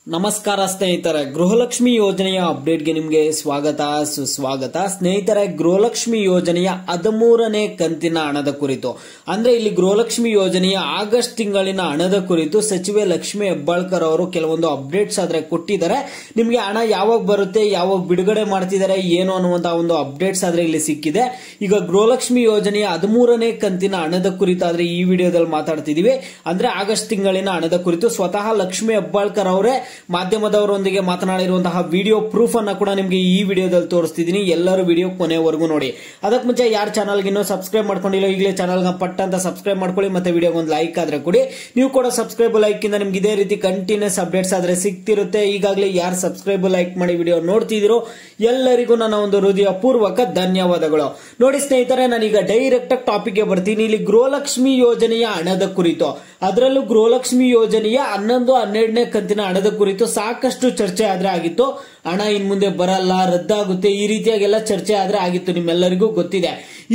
ನಮಸ್ಕಾರ ಸ್ನೇಹಿತರೆ, ಗೃಹಲಕ್ಷ್ಮಿ ಯೋಜನೆಯ ಅಪ್ಡೇಟ್ಗೆ ನಿಮಗೆ ಸ್ವಾಗತ ಸುಸ್ವಾಗತ. ಸ್ನೇಹಿತರೆ, ಗೃಹಲಕ್ಷ್ಮಿ ಯೋಜನೆಯ 13ನೇ ಕಂತಿನ ಹಣದ ಕುರಿತು ಅಂದ್ರೆ ಇಲ್ಲಿ ಗೃಹಲಕ್ಷ್ಮಿ ಯೋಜನೆಯ ಆಗಸ್ಟ್ ತಿಂಗಳಿನ ಹಣದ ಕುರಿತು ಸಚಿವೆ ಲಕ್ಷ್ಮಿ ಹೆಬ್ಬಾಳ್ಕರ್ ಅವರು ಕೆಲವೊಂದು ಅಪ್ಡೇಟ್ಸ್ ಆದ್ರೆ ಕೊಟ್ಟಿದ್ದಾರೆ. ನಿಮಗೆ ಹಣ ಯಾವಾಗ ಬರುತ್ತೆ, ಯಾವಾಗ ಬಿಡುಗಡೆ ಮಾಡ್ತಿದ್ದಾರೆ ಏನು ಅನ್ನುವಂತಹ ಒಂದು ಅಪ್ಡೇಟ್ಸ್ ಆದ್ರೆ ಇಲ್ಲಿ ಸಿಕ್ಕಿದೆ. ಈಗ ಗೃಹಲಕ್ಷ್ಮಿ ಯೋಜನೆಯ 13ನೇ ಕಂತಿನ ಹಣದ ಕುರಿತಾದ್ರೆ ಈ ವಿಡಿಯೋದಲ್ಲಿ ಮಾತಾಡ್ತಿದೀವಿ. ಅಂದ್ರೆ ಆಗಸ್ಟ್ ತಿಂಗಳಿನ ಹಣದ ಕುರಿತು ಸ್ವತಃ ಲಕ್ಷ್ಮಿ ಹೆಬ್ಬಾಳ್ಕರ್ ಅವರೇ ಮಾಧ್ಯಮದವರೊಂದಿಗೆ ಮಾತನಾಡಿರುವಂತಹ ವಿಡಿಯೋ ಪ್ರೂಫ್ ಅನ್ನ ಕೂಡ ನಿಮಗೆ ಈ ವಿಡಿಯೋದಲ್ಲಿ ತೋರಿಸ್ತಿದ್ದೀನಿ. ಎಲ್ಲರೂ ವಿಡಿಯೋ ಕೊನೆವರೆಗೂ ನೋಡಿ. ಅದಕ್ಕೆ ಮುಂಚೆ ಯಾರು ಚಾನಲ್ಗೆ ಇನ್ನೂ ಸಬ್ಸ್ಕ್ರೈಬ್ ಮಾಡ್ಕೊಂಡಿಲ್ಲ ಈಗಲೇ ಚಾನಲ್ಗೆ ಪಟ್ಟ ಅಂತ ಸಬ್ಸ್ಕ್ರೈಬ್ ಮಾಡ್ಕೊಳ್ಳಿ. ಮತ್ತೆ ವಿಡಿಯೋಗೆ ಒಂದು ಲೈಕ್ ಆದ್ರೆ ಕೊಡಿ. ನೀವು ಕೂಡ ಸಬ್ಸ್ಕ್ರೈಬ್ ಲೈಕ್ ಇಂದ ನಿಮ್ಗೆ ಇದೇ ರೀತಿ ಕಂಟಿನ್ಯೂಸ್ ಅಪ್ಡೇಟ್ಸ್ ಆದ್ರೆ ಸಿಗ್ತಿರುತ್ತೆ. ಈಗಾಗಲೇ ಯಾರು ಸಬ್ಸ್ಕ್ರೈಬ್ ಲೈಕ್ ಮಾಡಿ ವಿಡಿಯೋ ನೋಡ್ತಿದ್ದೀರೋ ಎಲ್ಲರಿಗೂ ನನ್ನ ಒಂದು ಹೃದಯ ಪೂರ್ವಕ ಧನ್ಯವಾದಗಳು. ನೋಡಿ ಸ್ನೇಹಿತರೆ, ನಾನೀಗ ಡೈರೆಕ್ಟ್ ಟಾಪಿಕ್ ಗೆ ಬರ್ತೀನಿ. ಇಲ್ಲಿ ಗೃಹಲಕ್ಷ್ಮಿ ಯೋಜನೆಯ ಹಣದ ಕುರಿತು, ಅದರಲ್ಲೂ ಗೃಹಲಕ್ಷ್ಮಿ ಯೋಜನೆಯ 11-12ನೇ ಕಂತಿನ ಹಣದ ಕುರಿತು ಸಾಕಷ್ಟು ಚರ್ಚೆ ಆದ್ರೆ ಆಗಿತ್ತು. ಹಣ ಇನ್ ಮುಂದೆ ಬರಲ್ಲ, ರದ್ದಾಗುತ್ತೆ, ಈ ರೀತಿಯಾಗೆಲ್ಲ ಚರ್ಚೆ ಆದ್ರೆ ಆಗಿತ್ತು, ನಿಮ್ಮೆಲ್ಲರಿಗೂ ಗೊತ್ತಿದೆ.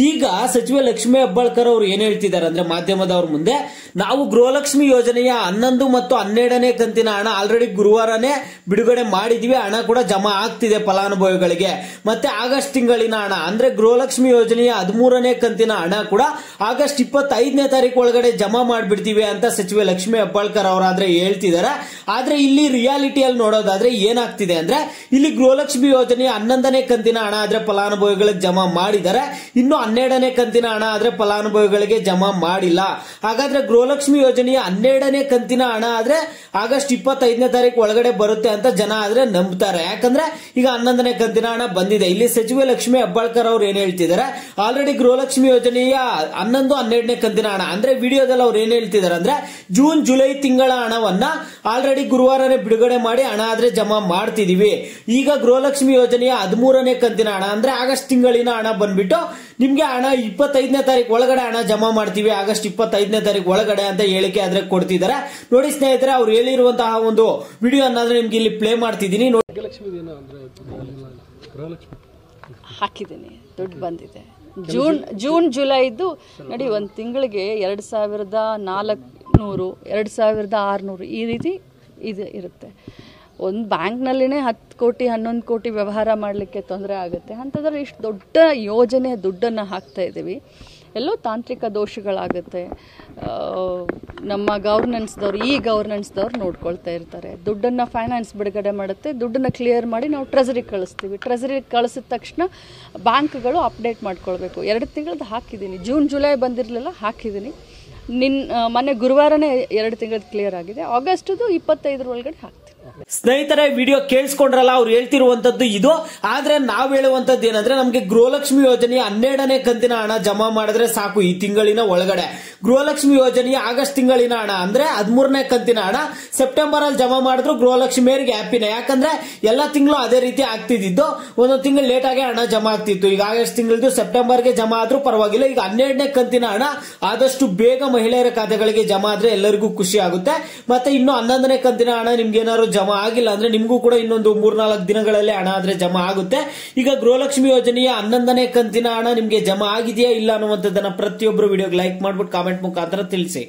ಈಗ ಸಚಿವೆ ಲಕ್ಷ್ಮಿ ಹೆಬ್ಬಾಳ್ಕರ್ ಅವರು ಏನ್ ಹೇಳ್ತಿದ್ದಾರೆ ಅಂದ್ರೆ ಮಾಧ್ಯಮದವ್ರ ಮುಂದೆ, ನಾವು ಗೃಹಲಕ್ಷ್ಮಿ ಯೋಜನೆಯ 11 ಮತ್ತು 12ನೇ ಕಂತಿನ ಹಣ ಆಲ್ರೆಡಿ ಗುರುವಾರನೇ ಬಿಡುಗಡೆ ಮಾಡಿದ್ವಿ. ಹಣ ಕೂಡ ಜಮಾ ಆಗ್ತಿದೆ ಫಲಾನುಭವಿಗಳಿಗೆ. ಮತ್ತೆ ಆಗಸ್ಟ್ ತಿಂಗಳಿನ ಹಣ ಅಂದ್ರೆ ಗೃಹಲಕ್ಷ್ಮಿ ಯೋಜನೆಯ 13ನೇ ಕಂತಿನ ಹಣ ಕೂಡ ಆಗಸ್ಟ್ 25ನೇ ತಾರೀಕು ಒಳಗಡೆ ಜಮಾ ಮಾಡ್ಬಿಡ್ತೀವಿ ಅಂತ ಸಚಿವೆ ಲಕ್ಷ್ಮಿ ಹೆಬ್ಬಾಳ್ಕರ್ ಅವರಾದ್ರೆ ಹೇಳ್ತಿದ್ದಾರೆ. ಆದ್ರೆ ಇಲ್ಲಿ ರಿಯಾಲಿಟಿಯಲ್ಲಿ ನೋಡೋದಾದ್ರೆ ಏನಾಗ್ತಿದೆ ಅಂದ್ರೆ, ಇಲ್ಲಿ ಗೃಹಲಕ್ಷ್ಮಿ ಯೋಜನೆಯ 11ನೇ ಕಂತಿನ ಹಣ ಆದ್ರೆ ಫಲಾನುಭವಿಗಳಿಗೆ ಜಮಾ ಮಾಡಿದ್ದಾರೆ, ಇನ್ನು 12ನೇ ಕಂತಿನ ಹಣ ಆದ್ರೆ ಫಲಾನುಭವಿಗಳಿಗೆ ಜಮಾ ಮಾಡಿಲ್ಲ. ಹಾಗಾದ್ರೆ ಗೃಹಲಕ್ಷ್ಮಿ ಯೋಜನೆಯ 12ನೇ ಕಂತಿನ ಹಣ ಆದ್ರೆ ಆಗಸ್ಟ್ 25ನೇ ತಾರೀಕು ಒಳಗಡೆ ಬರುತ್ತೆ ಅಂತ ಜನ ಆದ್ರೆ ನಂಬ್ತಾರೆ. ಯಾಕಂದ್ರೆ ಈಗ 11ನೇ ಕಂತಿನ ಹಣ ಬಂದಿದೆ. ಇಲ್ಲಿ ಸಚಿವೆ ಲಕ್ಷ್ಮಿ ಹೆಬ್ಬಾಳ್ಕರ್ ಅವರು ಏನ್ ಹೇಳ್ತಿದ್ದಾರೆ, ಆಲ್ರೆಡಿ ಗೃಹಲಕ್ಷ್ಮಿ ಯೋಜನೆಯ 11-12ನೇ ಕಂತಿನ ಹಣ ಅಂದ್ರೆ ವಿಡಿಯೋದಲ್ಲಿ ಅವ್ರು ಏನ್ ಹೇಳ್ತಿದ್ದಾರೆ ಅಂದ್ರೆ, ಜೂನ್ ಜುಲೈ ತಿಂಗಳ ಹಣವನ್ನ ಆಲ್ರೆಡಿ ಗುರುವಾರನೇ ಬಿಡುಗಡೆ ಮಾಡಿ ಹಣ ಆದ್ರೆ ಜಮಾ ಮಾಡ್ತಿದೀವಿ. ಈಗ ಗೃಹಲಕ್ಷ್ಮಿ ಯೋಜನೆಯ 13ನೇ ಕಂತಿನ ಹಣ ಅಂದ್ರೆ ಆಗಸ್ಟ್ ತಿಂಗಳಿನ ಹಣ ಬಂದ್ಬಿಟ್ಟು ನಿಮ್ಗೆ ಹಣ 25ನೇ ತಾರೀಕು ಒಳಗಡೆ ಹಣ ಜಮಾ ಮಾಡ್ತೀವಿ, ಆಗಸ್ಟ್ 25ನೇ ತಾರೀಕು ಒಳಗಡೆ ಅಂತ ಹೇಳಿಕೆ ಆದ್ರೆ ಕೊಡ್ತಿದ್ದಾರೆ. ನೋಡಿ ಸ್ನೇಹಿತರೆ, ಅವ್ರು ಹೇಳಿರುವಂತಹ ಒಂದು ವಿಡಿಯೋ ಅನ್ನಾದ್ರೆ ನಿಮ್ಗೆ ಇಲ್ಲಿ ಪ್ಲೇ ಮಾಡ್ತಿದ್ದೀನಿ. ಹಾಕಿದ್ದೀನಿ, ದುಡ್ಡು ಬಂದಿದೆ. ಜೂನ್ ಜುಲೈದು ನೋಡಿ, ಒಂದು ತಿಂಗಳಿಗೆ 2400, 2600 ಈ ರೀತಿ ಇದು ಇರುತ್ತೆ. ಒಂದು ಬ್ಯಾಂಕ್ನಲ್ಲಿನೇ 10 ಕೋಟಿ 11 ಕೋಟಿ ವ್ಯವಹಾರ ಮಾಡಲಿಕ್ಕೆ ತೊಂದರೆ ಆಗುತ್ತೆ. ಅಂಥದ್ರಲ್ಲಿ ಇಷ್ಟು ದೊಡ್ಡ ಯೋಜನೆ ದುಡ್ಡನ್ನು ಹಾಕ್ತಾ ಇದ್ದೀವಿ. ಎಲ್ಲೋ ತಾಂತ್ರಿಕ ದೋಷಗಳಾಗುತ್ತೆ. ನಮ್ಮ ಗವರ್ನೆನ್ಸ್ದವ್ರು ನೋಡ್ಕೊಳ್ತಾ ಇರ್ತಾರೆ. ದುಡ್ಡನ್ನು ಫೈನಾನ್ಸ್ ಬಿಡುಗಡೆ ಮಾಡುತ್ತೆ, ದುಡ್ಡನ್ನು ಕ್ಲಿಯರ್ ಮಾಡಿ ನಾವು ಟ್ರೆಸರಿಗೆ ಕಳಿಸ್ತೀವಿ. ಟ್ರೆಸರಿಗೆ ಕಳಿಸಿದ ತಕ್ಷಣ ಬ್ಯಾಂಕ್ಗಳು ಅಪ್ಡೇಟ್ ಮಾಡ್ಕೊಳ್ಬೇಕು. 2 ತಿಂಗಳದ್ದು ಹಾಕಿದ್ದೀನಿ, ಜೂನ್ ಜುಲೈ ಬಂದಿರಲಿಲ್ಲ, ಹಾಕಿದ್ದೀನಿ. ಮೊನ್ನೆ ಗುರುವಾರನೇ 2 ತಿಂಗಳದ್ದು ಕ್ಲಿಯರ್ ಆಗಿದೆ. ಆಗಸ್ಟ್ದು 25 ಒಳಗಡೆ ಹಾಕ್ತೀವಿ. ಸ್ನೇಹಿತರೆ, ವಿಡಿಯೋ ಕೇಳಿಸ್ಕೊಂಡ್ರಲ್ಲ, ಅವ್ರು ಹೇಳ್ತಿರುವಂತದ್ದು ಇದು. ಆದ್ರೆ ನಾವ್ ಹೇಳುವಂತದ್ದು ಏನಂದ್ರೆ, ನಮ್ಗೆ ಗೃಹಲಕ್ಷ್ಮಿ ಯೋಜನೆಯ 12ನೇ ಕಂತಿನ ಹಣ ಜಮಾ ಮಾಡಿದ್ರೆ ಸಾಕು ಈ ತಿಂಗಳಿನ ಒಳಗಡೆ. ಗೃಹಲಕ್ಷ್ಮಿ ಯೋಜನೆಯ ಆಗಸ್ಟ್ ತಿಂಗಳಿನ ಹಣ ಅಂದ್ರೆ 13ನೇ ಕಂತಿನ ಹಣ ಸೆಪ್ಟೆಂಬರ್ ಅಲ್ಲಿ ಜಮಾ ಮಾಡಿದ್ರು ಗೃಹಲಕ್ಷ್ಮಿಯರಿಗೆ ಹ್ಯಾಪಿನೇ. ಯಾಕಂದ್ರೆ ಎಲ್ಲಾ ತಿಂಗಳು ಅದೇ ರೀತಿ ಆಗ್ತಿದ್ದು, ಒಂದೊಂದು ತಿಂಗಳು ಲೇಟ್ ಆಗಿ ಹಣ ಜಮಾ ಆಗ್ತಿತ್ತು. ಈಗ ಆಗಸ್ಟ್ ತಿಂಗಳದ್ದು ಸೆಪ್ಟೆಂಬರ್ಗೆ ಜಮಾ ಆದ್ರೂ ಪರವಾಗಿಲ್ಲ. ಈಗ 12ನೇ ಕಂತಿನ ಹಣ ಆದಷ್ಟು ಬೇಗ ಮಹಿಳೆಯರ ಖಾತೆಗಳಿಗೆ ಜಮಾ ಆದ್ರೆ ಎಲ್ಲರಿಗೂ ಖುಷಿ ಆಗುತ್ತೆ. ಮತ್ತೆ ಇನ್ನು 11ನೇ ಕಂತಿನ ಹಣ ನಿಮ್ಗೆ ಏನಾದ್ರು ಜಮಾ ಆಗಿಲ್ಲ ಅಂದ್ರೆ ನಿಮ್ಗೂ ಕೂಡ ಇನ್ನೊಂದು 3-4 ದಿನಗಳಲ್ಲಿ ಹಣ ಆದ್ರೆ ಜಮಾ ಆಗುತ್ತೆ. ಈಗ ಗೃಹಲಕ್ಷ್ಮಿ ಯೋಜನೆಯ 11ನೇ ಕಂತಿನ ಹಣ ನಿಮ್ಗೆ ಜಮಾ ಆಗಿದೆಯಾ ಇಲ್ಲ ಅನ್ನುವಂಥದ್ದನ್ನ ಪ್ರತಿಯೊಬ್ಬರು ವಿಡಿಯೋಗೆ ಲೈಕ್ ಮಾಡ್ಬಿಟ್ಟು ಕಾಮೆಂಟ್ ಮುಖಾಂತರ ತಿಳಿಸಿ.